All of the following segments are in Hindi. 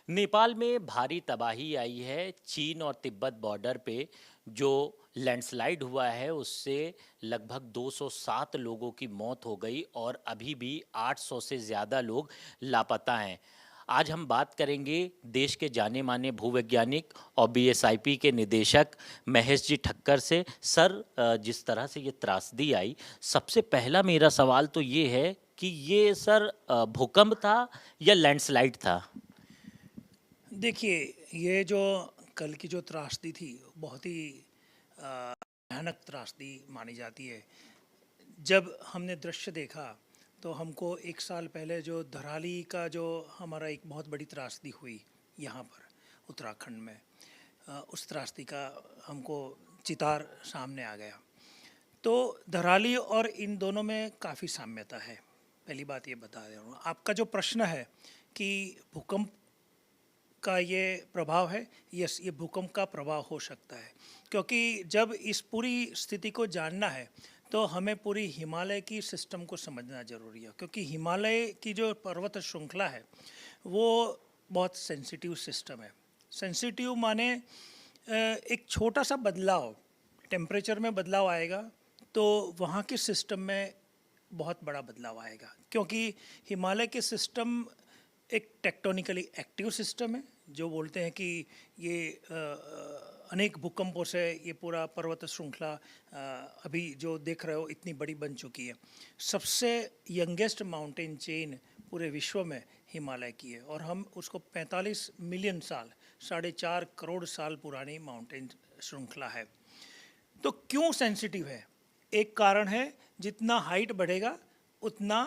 नेपाल में भारी तबाही आई है। चीन और तिब्बत बॉर्डर पे जो लैंडस्लाइड हुआ है उससे लगभग 207 लोगों की मौत हो गई और अभी भी 800 से ज़्यादा लोग लापता हैं। आज हम बात करेंगे देश के जाने माने भूवैज्ञानिक और बीएसआईपी के निदेशक महेश जी ठक्कर से। सर, जिस तरह से ये त्रासदी आई, सबसे पहला मेरा सवाल तो ये है कि ये सर भूकंप था या लैंडस्लाइड था? देखिए, ये जो कल की जो त्रासदी थी, बहुत ही भयानक त्रासदी मानी जाती है। जब हमने दृश्य देखा, तो हमको 1 साल पहले जो धराली का जो हमारा एक बहुत बड़ी त्रासदी हुई यहाँ पर उत्तराखंड में, उस त्रासदी का हमको चितार सामने आ गया। तो धराली और इन दोनों में काफ़ी साम्यता है। पहली बात ये बता दे रहा हूँ। आपका जो प्रश्न है कि भूकंप का ये प्रभाव है, यस, ये भूकंप का प्रभाव हो सकता है, क्योंकि जब इस पूरी स्थिति को जानना है तो हमें पूरी हिमालय की सिस्टम को समझना ज़रूरी है, क्योंकि हिमालय की जो पर्वत श्रृंखला है वो बहुत सेंसिटिव सिस्टम है। सेंसिटिव माने एक छोटा सा बदलाव, टेम्परेचर में बदलाव आएगा तो वहाँ के सिस्टम में बहुत बड़ा बदलाव आएगा, क्योंकि हिमालय के सिस्टम एक टेक्टोनिकली एक्टिव सिस्टम है। जो बोलते हैं कि ये अनेक भूकंपों से ये पूरा पर्वत श्रृंखला अभी जो देख रहे हो इतनी बड़ी बन चुकी है। सबसे यंगेस्ट माउंटेन चेन पूरे विश्व में हिमालय की है, और हम उसको 45 मिलियन साल, 4.5 करोड़ साल पुरानी माउंटेन श्रृंखला है। तो क्यों सेंसिटिव है? एक कारण है, जितना हाइट बढ़ेगा उतना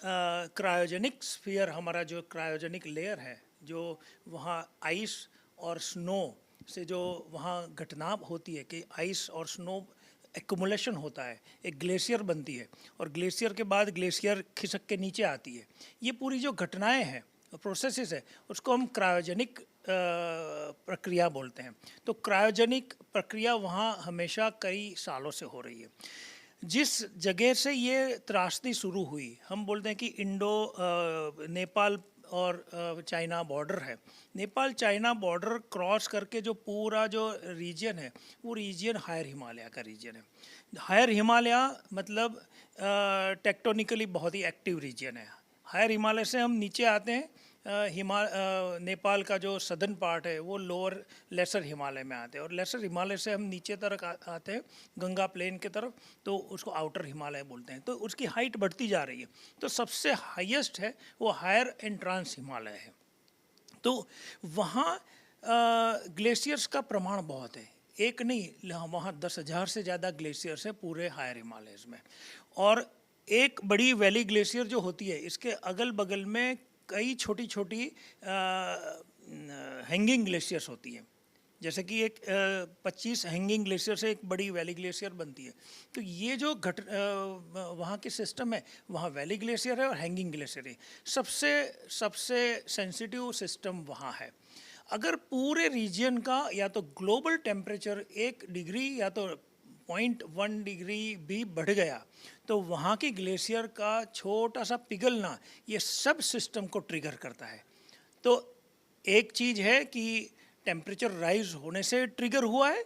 क्रायोजेनिक स्फीयर, हमारा जो क्रायोजेनिक लेयर है, जो वहाँ आइस और स्नो से जो वहाँ घटना होती है कि आइस और स्नो एक्युमुलेशन होता है, एक ग्लेशियर बनती है, और ग्लेशियर के बाद ग्लेशियर खिसक के नीचे आती है। ये पूरी जो घटनाएं हैं, प्रोसेसेस है, उसको हम क्रायोजेनिक प्रक्रिया बोलते हैं। तो क्रायोजेनिक प्रक्रिया वहाँ हमेशा कई सालों से हो रही है। जिस जगह से ये त्रासदी शुरू हुई, हम बोलते हैं कि नेपाल और चाइना बॉर्डर है। नेपाल चाइना बॉर्डर क्रॉस करके जो पूरा जो रीजन है, वो रीजन हायर हिमालय का रीजन है। हायर हिमालय मतलब टेक्टोनिकली बहुत ही एक्टिव रीजन है। हायर हिमालय से हम नीचे आते हैं, नेपाल का जो सदर्न पार्ट है वो लोअर लेसर हिमालय में आते हैं, और लेसर हिमालय से हम नीचे तरफ आते हैं गंगा प्लेन की तरफ, तो उसको आउटर हिमालय बोलते हैं। तो उसकी हाइट बढ़ती जा रही है। तो सबसे हाईएस्ट है वो हायर एंट्रांस हिमालय है। तो वहाँ ग्लेशियर्स का प्रमाण बहुत है। एक नहीं, वहाँ 10,000 से ज़्यादा ग्लेशियर्स है पूरे हायर हिमालयस में। और एक बड़ी वैली ग्लेशियर जो होती है, इसके अगल बगल में कई छोटी छोटी हैंगिंग ग्लेशियर्स होती हैं। जैसे कि एक 25 हैंगिंग ग्लेशियर से एक बड़ी वैली ग्लेशियर बनती है। तो ये जो वहाँ के सिस्टम है, वहाँ वैली ग्लेशियर है और हैंगिंग ग्लेशियर है। सबसे सबसे सेंसिटिव सिस्टम वहाँ है। अगर पूरे रीजन का या तो ग्लोबल टेम्परेचर 1 डिग्री या तो 0.1 डिग्री भी बढ़ गया, तो वहाँ की ग्लेशियर का छोटा सा पिघलना ये सब सिस्टम को ट्रिगर करता है। तो एक चीज़ है कि टेम्परेचर राइज होने से ट्रिगर हुआ है,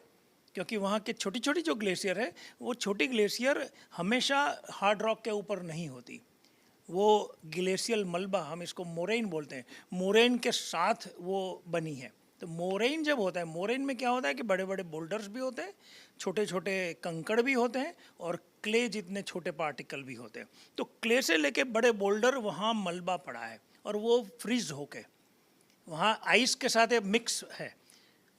क्योंकि वहाँ के छोटी छोटी जो ग्लेशियर है, वो छोटी ग्लेशियर हमेशा हार्ड रॉक के ऊपर नहीं होती। वो ग्लेशियल मलबा, हम इसको मोरेन बोलते हैं, मोरेन के साथ वो बनी है। तो मोरेन जब होता है, मोरेन में क्या होता है कि बड़े बड़े बोल्डर्स भी होते हैं, छोटे छोटे कंकड़ भी होते हैं, और क्ले जितने छोटे पार्टिकल भी होते हैं। तो क्ले से लेके बड़े बोल्डर वहाँ मलबा पड़ा है, और वो फ्रीज होके वहाँ आइस के साथ एक मिक्स है।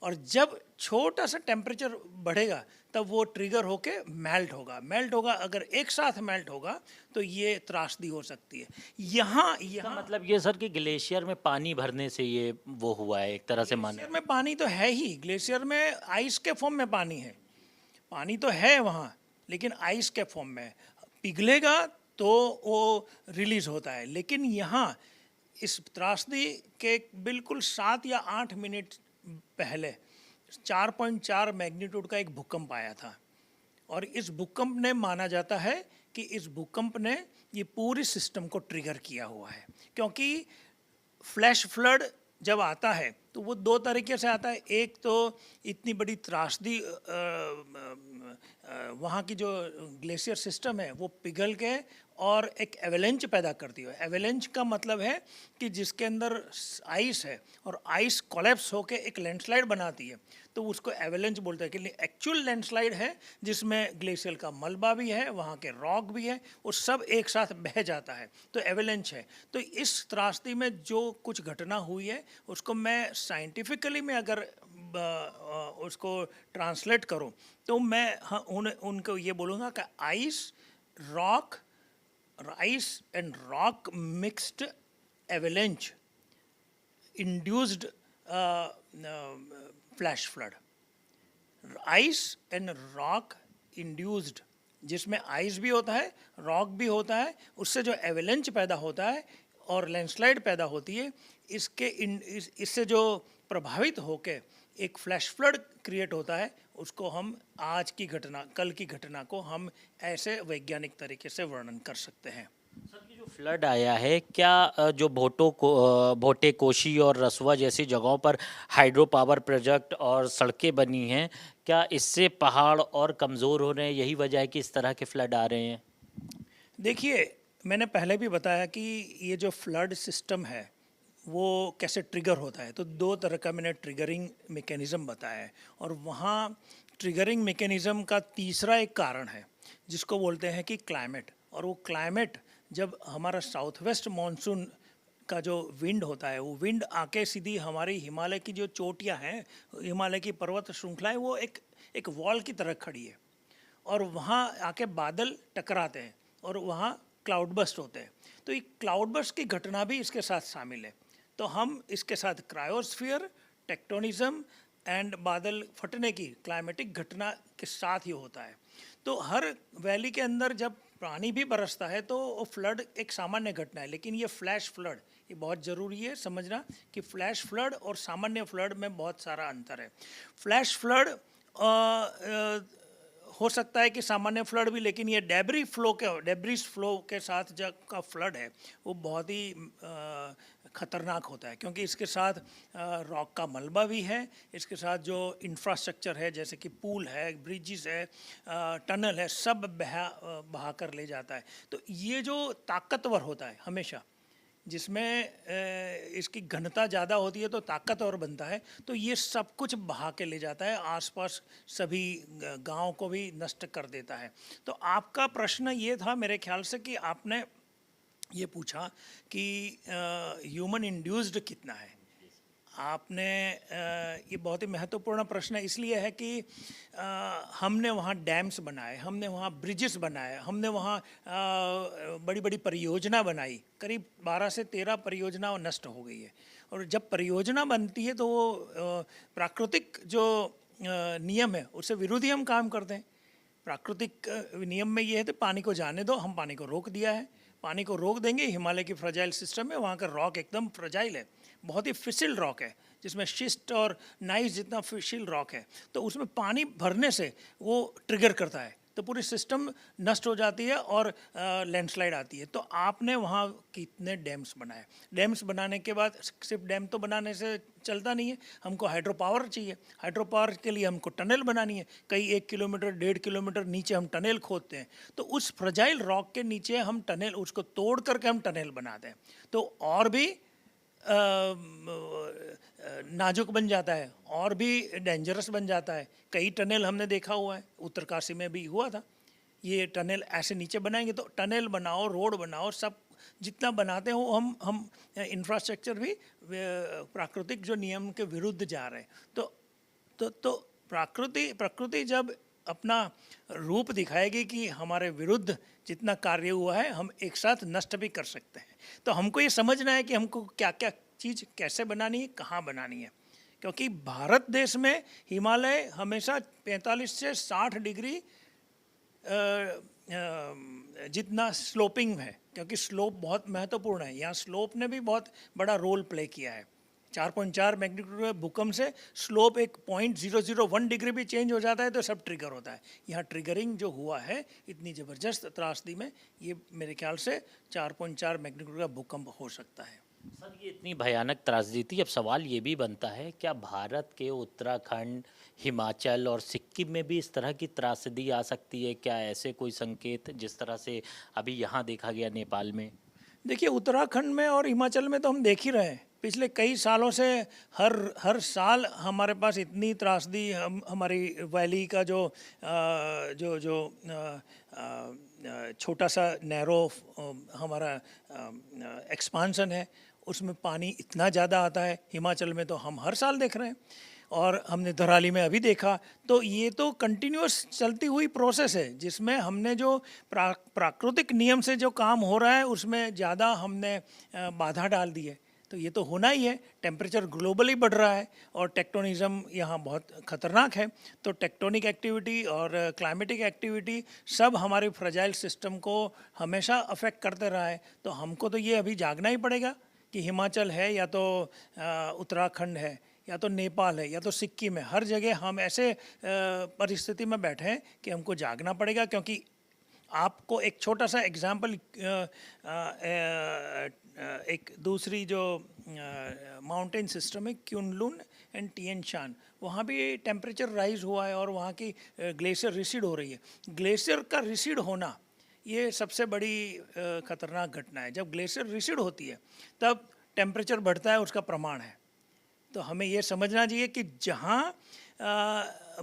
और जब छोटा सा टेम्परेचर बढ़ेगा तब वो ट्रिगर होके मेल्ट होगा। अगर एक साथ मेल्ट होगा तो ये त्रासदी हो सकती है। यहाँ इसका यहाँ मतलब ये सर कि ग्लेशियर में पानी भरने से ये वो हुआ है, एक तरह से माने। ग्लेशियर में पानी तो है ही, ग्लेशियर में आइस के फॉर्म में पानी है। पानी तो है वहाँ, लेकिन आइस के फॉर्म में पिघलेगा तो वो रिलीज होता है। लेकिन यहाँ इस त्रासदी के बिल्कुल 7 या 8 मिनट पहले 4.4 मैग्नीट्यूड का एक भूकंप आया था। और इस भूकंप ने, माना जाता है कि इस भूकंप ने ये पूरी सिस्टम को ट्रिगर किया हुआ है, क्योंकि फ्लैश फ्लड जब आता है तो वो दो तरीके से आता है। एक तो इतनी बड़ी त्रासदी वहाँ की जो ग्लेशियर सिस्टम है वो पिघल के और एक एवेलेंच पैदा करती है। एवेलेंच का मतलब है कि जिसके अंदर आइस है और आइस कोलैप्स होके एक लैंडस्लाइड बनाती है, तो उसको एवेलेंच बोलते हैं। कि एक्चुअल लैंडस्लाइड है जिसमें ग्लेशियर का मलबा भी है, वहाँ के रॉक भी है, वो सब एक साथ बह जाता है, तो एवेलेंच है। तो इस त्रासदी में जो कुछ घटना हुई है उसको मैं साइंटिफिकली में अगर उसको ट्रांसलेट करूं तो मैं उनको ये बोलूँगा कि rock ice and rock mixed avalanche induced flash flood. Ice and rock induced, जिसमें आइस भी होता है, रॉक भी होता है, उससे जो एवेलेंच पैदा होता है और लैंडस्लाइड पैदा होती है, इससे जो प्रभावित होके एक फ्लैश फ्लड क्रिएट होता है, उसको हम आज की घटना, कल की घटना को हम ऐसे वैज्ञानिक तरीके से वर्णन कर सकते हैं। सर, ये जो फ्लड आया है, क्या जो भोटे, कोशी और रसुआ जैसी जगहों पर हाइड्रो पावर प्रोजेक्ट और सड़कें बनी हैं, क्या इससे पहाड़ और कमज़ोर हो रहे हैं? यही वजह है कि इस तरह के फ्लड आ रहे हैं? देखिए, मैंने पहले भी बताया कि ये जो फ्लड सिस्टम है वो कैसे ट्रिगर होता है, तो दो तरह का मैंने ट्रिगरिंग मैकेनिज़्म बताया है। और वहाँ ट्रिगरिंग मैकेनिज़्म का तीसरा एक कारण है जिसको बोलते हैं कि क्लाइमेट। और वो क्लाइमेट, जब हमारा साउथ वेस्ट मानसून का जो विंड होता है, वो विंड आके सीधी हमारी हिमालय की जो चोटियाँ हैं, हिमालय की पर्वत श्रृंखला है, वो एक वॉल की तरह खड़ी है और वहाँ आके बादल टकराते हैं और वहाँ क्लाउड बस्ट होते हैं। तो ये क्लाउड बस्ट की घटना भी इसके साथ शामिल है। तो हम इसके साथ क्रायोस्फीयर, टेक्टोनिज्म एंड बादल फटने की क्लाइमेटिक घटना के साथ ही होता है। तो हर वैली के अंदर जब पानी भी बरसता है तो वो फ्लड एक सामान्य घटना है, लेकिन ये फ्लैश फ्लड, ये बहुत ज़रूरी है समझना कि फ्लैश फ्लड और सामान्य फ्लड में बहुत सारा अंतर है। फ्लैश फ्लड हो सकता है कि सामान्य फ्लड भी, लेकिन ये डेब्रिस फ्लो के साथ जब का फ्लड है वो बहुत ही ख़तरनाक होता है, क्योंकि इसके साथ रॉक का मलबा भी है, इसके साथ जो इंफ्रास्ट्रक्चर है जैसे कि पुल है, ब्रिजेस है, टनल है, सब बहा कर ले जाता है। तो ये जो ताकतवर होता है हमेशा, जिसमें इसकी घनता ज़्यादा होती है तो ताकतवर बनता है, तो ये सब कुछ बहा के ले जाता है, आसपास सभी गांव को भी नष्ट कर देता है। तो आपका प्रश्न ये था मेरे ख्याल से कि आपने ये पूछा कि ह्यूमन इंड्यूस्ड कितना है। आपने ये बहुत ही महत्वपूर्ण प्रश्न इसलिए है कि हमने वहाँ डैम्स बनाए, हमने वहाँ ब्रिजेस बनाए, हमने वहाँ बड़ी बड़ी परियोजना बनाई। करीब 12 से 13 परियोजना नष्ट हो गई है। और जब परियोजना बनती है तो वो प्राकृतिक जो नियम है उससे विरुद्ध ही हम काम करते हैं। प्राकृतिक नियम में ये है तो पानी को जाने दो, हम पानी को रोक दिया है, पानी को रोक देंगे। हिमालय की फ्रजाइल सिस्टम है, वहाँ का रॉक एकदम फ्रजाइल है, बहुत ही फिसिल रॉक है, जिसमें शिस्ट और नाइस जितना फिसिल रॉक है, तो उसमें पानी भरने से वो ट्रिगर करता है, तो पूरी सिस्टम नष्ट हो जाती है और लैंडस्लाइड आती है। तो आपने वहाँ कितने डैम्स बनाए, डैम्स बनाने के बाद सिर्फ डैम तो बनाने से चलता नहीं है, हमको हाइड्रो पावर चाहिए। हाइड्रो पावर के लिए हमको टनल बनानी है, कई 1 किलोमीटर 1.5 किलोमीटर नीचे हम टनल खोदते हैं। तो उस फ्रजाइल रॉक के नीचे हम टनल, उसको तोड़ करके हम टनल बनाते हैं, तो और भी नाजुक बन जाता है और भी डेंजरस बन जाता है। कई टनल हमने देखा हुआ है, उत्तरकाशी में भी हुआ था। ये टनल ऐसे नीचे बनाएंगे तो टनल बनाओ, रोड बनाओ, सब जितना बनाते हो हम इंफ्रास्ट्रक्चर भी प्राकृतिक जो नियम के विरुद्ध जा रहे हैं। तो प्रकृति जब अपना रूप दिखाएगी कि हमारे विरुद्ध जितना कार्य हुआ है हम एक साथ नष्ट भी कर सकते हैं। तो हमको ये समझना है कि हमको क्या क्या चीज़ कैसे बनानी है, कहाँ बनानी है। क्योंकि भारत देश में हिमालय हमेशा 45 से 60 डिग्री जितना स्लोपिंग है, क्योंकि स्लोप बहुत महत्वपूर्ण है। यहाँ स्लोप ने भी बहुत बड़ा रोल प्ले किया है। 4.4 मैग्नीट्यूड भूकंप से स्लोप एक 0.001 डिग्री भी चेंज हो जाता है तो सब ट्रिगर होता है। यहाँ ट्रिगरिंग जो हुआ है इतनी ज़बरदस्त त्रासदी में, ये मेरे ख्याल से 4.4 मैग्नीट्यूड का भूकंप हो सकता है। सर ये इतनी भयानक त्रासदी थी, अब सवाल ये भी बनता है क्या भारत के उत्तराखंड, हिमाचल और सिक्किम में भी इस तरह की त्रासदी आ सकती है? क्या ऐसे कोई संकेत जिस तरह से अभी यहाँ देखा गया नेपाल में? देखिए, उत्तराखंड में और हिमाचल में तो हम देख ही रहे हैं। पिछले कई सालों से हर हर साल हमारे पास इतनी त्रासदी, हमारी वैली का जो जो जो छोटा सा नैरो हमारा एक्सपांसन है, उसमें पानी इतना ज़्यादा आता है। हिमाचल में तो हम हर साल देख रहे हैं, और हमने धराली में अभी देखा। तो ये तो कंटिन्यूअस चलती हुई प्रोसेस है, जिसमें हमने जो प्राकृतिक नियम से जो काम हो रहा है उसमें ज़्यादा हमने बाधा डाल दी है। तो ये तो होना ही है। टेम्परेचर ग्लोबली बढ़ रहा है और टेक्टोनिज्म यहाँ बहुत ख़तरनाक है। तो टेक्टोनिक एक्टिविटी और क्लाइमेटिक एक्टिविटी सब हमारे फ्रजाइल सिस्टम को हमेशा अफेक्ट करते रहा है। तो हमको तो ये अभी जागना ही पड़ेगा कि हिमाचल है या तो उत्तराखंड है या तो नेपाल है या तो सिक्किम है, हर जगह हम ऐसे परिस्थिति में बैठे हैं कि हमको जागना पड़ेगा। क्योंकि आपको एक छोटा सा एग्जाम्पल, एक दूसरी जो माउंटेन सिस्टम है क्युनलुन एंड टिएन शान, वहाँ भी टेम्परेचर राइज हुआ है और वहाँ की ग्लेशियर रिसीड हो रही है। ग्लेशियर का रिसीड होना ये सबसे बड़ी खतरनाक घटना है। जब ग्लेशियर रिसीड होती है तब टेम्परेचर बढ़ता है, उसका प्रमाण है। तो हमें ये समझना चाहिए कि जहाँ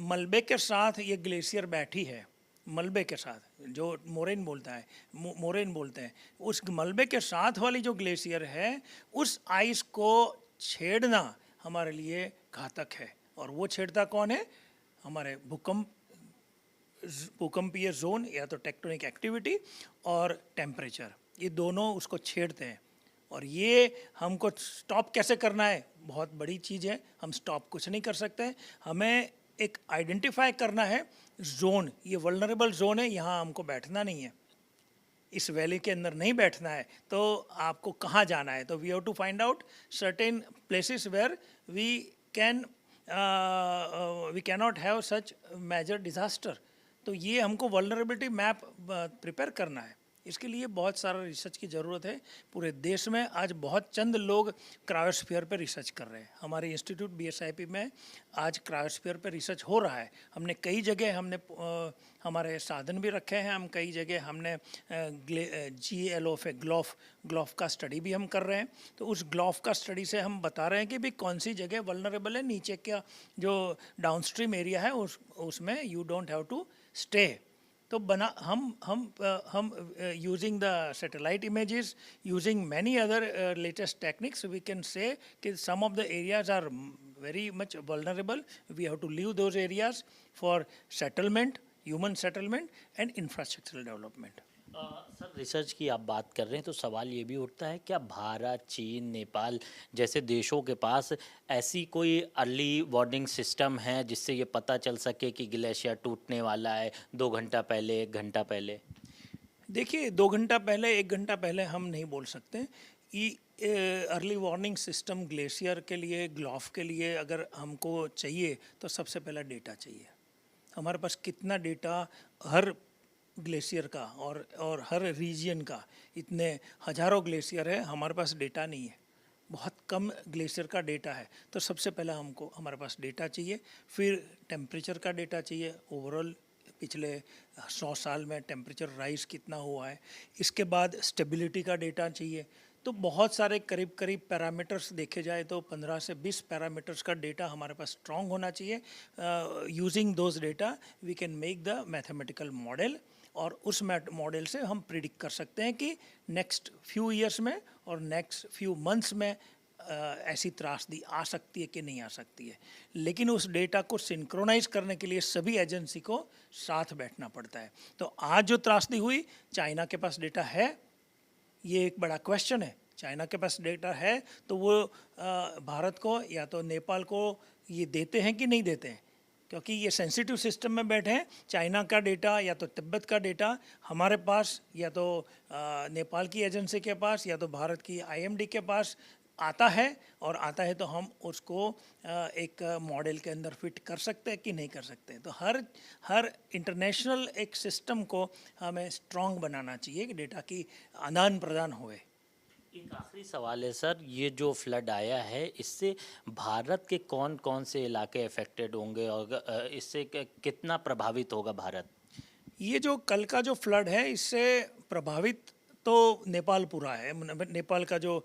मलबे के साथ ये ग्लेशियर बैठी है, मलबे के साथ जो मोरेन बोलता है, मोरेन बोलते हैं, उस मलबे के साथ वाली जो ग्लेशियर है, उस आइस को छेड़ना हमारे लिए घातक है। और वो छेड़ता कौन है? हमारे भूकंपीय जोन या तो टेक्टोनिक एक्टिविटी और टेम्परेचर, ये दोनों उसको छेड़ते हैं। और ये हमको स्टॉप कैसे करना है, बहुत बड़ी चीज़ है। हम स्टॉप कुछ नहीं कर सकते। हमें एक आइडेंटिफाई करना है जोन, ये वल्नरेबल जोन है, यहाँ हमको बैठना नहीं है, इस वैली के अंदर नहीं बैठना है। तो आपको कहाँ जाना है? तो we have to find out certain places where we can we cannot have such major disaster. तो ये हमको वल्नरेबिलिटी मैप प्रिपेयर करना है। इसके लिए बहुत सारा रिसर्च की ज़रूरत है। पूरे देश में आज बहुत चंद लोग क्रायोस्फीयर पर रिसर्च कर रहे हैं। हमारे इंस्टीट्यूट बीएसआईपी में आज क्रायोस्फीयर पर रिसर्च हो रहा है। हमने कई जगह हमारे साधन भी रखे हैं। हम कई जगह हमने GLOF है, ग्लोफ का स्टडी भी हम कर रहे हैं। तो उस ग्लोफ का स्टडी से हम बता रहे हैं कि भी कौन सी जगह वल्नरेबल है। नीचे का जो डाउनस्ट्रीम एरिया है उसमें you don't have to stay. तो हम using the satellite images, using many other latest techniques, we can say कि some of the areas are very much vulnerable. We have to leave those areas for settlement, human settlement and infrastructural development. Sir research की आप बात कर रहे हैं तो सवाल ये भी उठता है क्या भारत, चीन, नेपाल जैसे देशों के पास ऐसी कोई अर्ली वार्निंग सिस्टम है जिससे ये पता चल सके कि ग्लेशियर टूटने वाला है 2 घंटा पहले, 1 घंटा पहले? देखिए, 2 घंटा पहले, 1 घंटा पहले हम नहीं बोल सकते। अर्ली वार्निंग सिस्टम ग्लेशियर के लिए, ग्लोफ के लिए अगर हमको चाहिए तो सबसे पहला डेटा चाहिए। हमारे पास कितना डेटा हर ग्लेशियर का और हर रीजन का, इतने हजारों ग्लेशियर है, हमारे पास डेटा नहीं है। बहुत कम ग्लेशियर का डेटा है। तो सबसे पहला हमारे पास डेटा चाहिए। फिर टेम्परेचर का डेटा चाहिए, ओवरऑल पिछले 100 साल में टेम्परेचर राइज कितना हुआ है। इसके बाद स्टेबिलिटी का डेटा चाहिए। तो बहुत सारे करीब करीब पैरामीटर्स देखे जाए तो 15 से 20 पैरामीटर्स का डेटा हमारे पास स्ट्रॉन्ग होना चाहिए। Using those data we can make the mathematical model, और उस मॉडल से हम प्रिडिक्ट कर सकते हैं कि नेक्स्ट फ्यू ईयर्स में और नेक्स्ट फ्यू मंथ्स में ऐसी त्रासदी आ सकती है कि नहीं आ सकती है। लेकिन उस डेटा को सिंक्रोनाइज करने के लिए सभी एजेंसी को साथ बैठना पड़ता है। तो आज जो त्रासदी हुई, चाइना के पास डेटा है, ये एक बड़ा क्वेश्चन है। चाइना के पास डेटा है तो वो भारत को या तो नेपाल को ये देते हैं कि नहीं देते हैं, क्योंकि ये सेंसिटिव सिस्टम में बैठे हैं। चाइना का डेटा या तो तिब्बत का डेटा हमारे पास या तो नेपाल की एजेंसी के पास या तो भारत की IMD के पास आता है, और आता है तो हम उसको एक मॉडल के अंदर फिट कर सकते हैं कि नहीं कर सकते। तो हर इंटरनेशनल एक सिस्टम को हमें स्ट्रॉन्ग बनाना चाहिए कि डेटा की आदान प्रदान होए। एक आखिरी सवाल है सर, ये जो फ्लड आया है इससे भारत के कौन कौन से इलाके अफेक्टेड होंगे और इससे कितना प्रभावित होगा भारत? ये जो कल का जो फ्लड है इससे प्रभावित तो नेपाल पूरा है, नेपाल का जो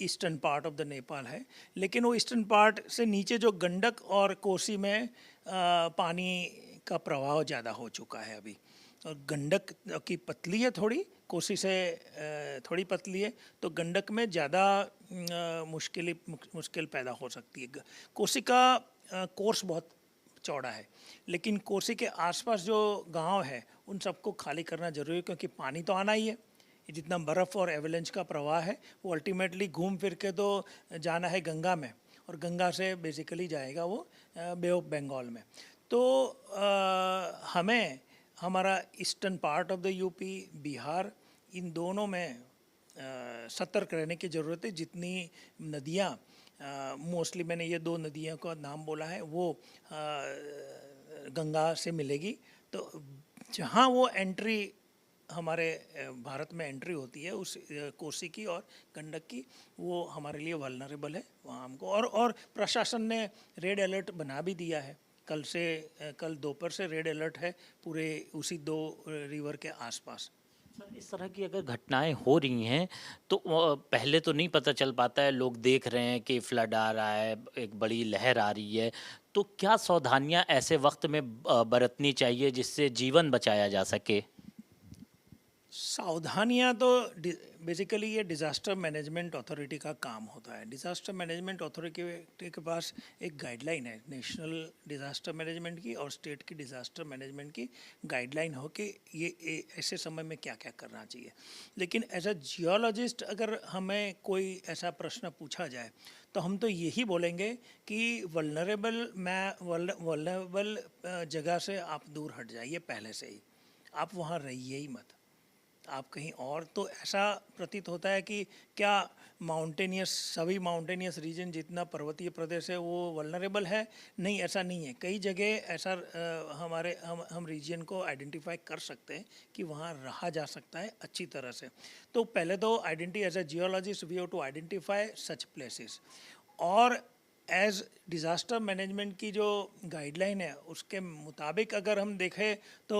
eastern part of the Nepal है, लेकिन वो ईस्टर्न पार्ट से नीचे जो गंडक और कोसी में पानी का प्रवाह ज़्यादा हो चुका है अभी। और गंडक की पतली है थोड़ी, कोसी से थोड़ी पतली है, तो गंडक में ज़्यादा मुश्किल पैदा हो सकती है। कोसी का कोर्स बहुत चौड़ा है, लेकिन कोसी के आसपास जो गांव है उन सबको खाली करना जरूरी है, क्योंकि पानी तो आना ही है। ये जितना बर्फ़ और एवलेंच का प्रवाह है वो अल्टीमेटली घूम फिर के तो जाना है गंगा में, और गंगा से बेसिकली जाएगा वो बे ऑफ बंगाल में। तो हमें हमारा eastern part of the UP, Bihar, इन दोनों में सतर्क रहने की ज़रूरत है। जितनी नदियाँ, मोस्टली मैंने ये दो नदियों का नाम बोला है, वो गंगा से मिलेगी, तो जहाँ वो एंट्री हमारे भारत में एंट्री होती है उस कोसी की और गंडक की, वो हमारे लिए वल्नरेबल है वहाँ हमको। और प्रशासन ने रेड अलर्ट बना भी दिया है, कल दोपहर से रेड अलर्ट है पूरे उसी दो रिवर के आसपास। सर, इस तरह की अगर घटनाएं हो रही हैं तो पहले तो नहीं पता चल पाता है, लोग देख रहे हैं कि फ्लड आ रहा है, एक बड़ी लहर आ रही है, तो क्या सावधानियां ऐसे वक्त में बरतनी चाहिए जिससे जीवन बचाया जा सके? सावधानियां तो बेसिकली ये डिज़ास्टर मैनेजमेंट अथॉरिटी का काम होता है। डिज़ास्टर मैनेजमेंट अथॉरिटी के पास एक गाइडलाइन है, नेशनल डिज़ास्टर मैनेजमेंट की और स्टेट की डिज़ास्टर मैनेजमेंट की गाइडलाइन हो कि ये ऐसे समय में क्या क्या करना चाहिए। लेकिन एज अ जियोलॉजिस्ट अगर हमें कोई ऐसा प्रश्न पूछा जाए तो हम तो यही बोलेंगे कि वल्नरेबल जगह से आप दूर हट जाइए पहले से ही, आप वहाँ रहिए ही मत, आप कहीं और। तो ऐसा प्रतीत होता है कि क्या सभी माउंटेनियस रीजन जितना पर्वतीय प्रदेश है वो वल्नरेबल है? नहीं, ऐसा नहीं है। कई जगह ऐसा हम रीजन को आइडेंटिफाई कर सकते हैं कि वहाँ रहा जा सकता है अच्छी तरह से। तो पहले तो as a geologist we have to identify such places, और एज डिज़ास्टर मैनेजमेंट की जो गाइडलाइन है उसके मुताबिक अगर हम देखें तो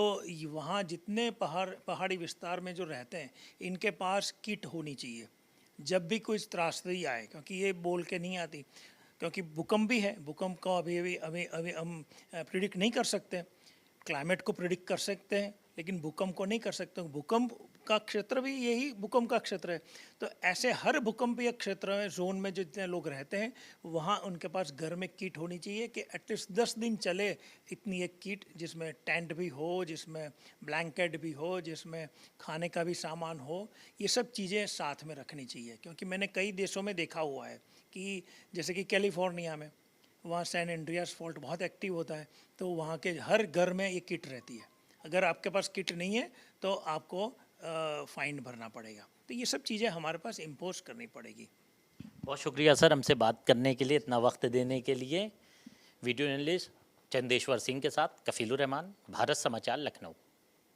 वहाँ जितने पहाड़ी विस्तार में जो रहते हैं इनके पास किट होनी चाहिए जब भी कोई त्रासदी आए, क्योंकि ये बोल के नहीं आती। क्योंकि भूकंप भी है, भूकंप को अभी हम प्रिडिक्ट नहीं कर सकते। क्लाइमेट को प्रिडिक्ट कर सकते हैं लेकिन भूकंप को नहीं कर सकते। भूकंप का क्षेत्र भी यही भूकंप का क्षेत्र है। तो ऐसे हर भूकंपीय क्षेत्र में, जोन में जो जितने लोग रहते हैं वहाँ उनके पास घर में किट होनी चाहिए कि एटलीस्ट 10 दिन चले इतनी एक किट, जिसमें टेंट भी हो, जिसमें ब्लैंकेट भी हो, जिसमें खाने का भी सामान हो। ये सब चीज़ें साथ में रखनी चाहिए, क्योंकि मैंने कई देशों में देखा हुआ है कि जैसे कि कैलिफोर्निया में, वहाँ सैन एंड्रियास फॉल्ट बहुत एक्टिव होता है, तो वहाँ के हर घर में ये किट रहती है। अगर आपके पास किट नहीं है तो आपको फ़ाइन भरना पड़ेगा। तो ये सब चीज़ें हमारे पास इम्पोज करनी पड़ेगी। बहुत शुक्रिया सर, हमसे बात करने के लिए, इतना वक्त देने के लिए। वीडियो जर्नलिस्ट चंदेश्वर सिंह के साथ कफीलुर रहमान, भारत समाचार, लखनऊ।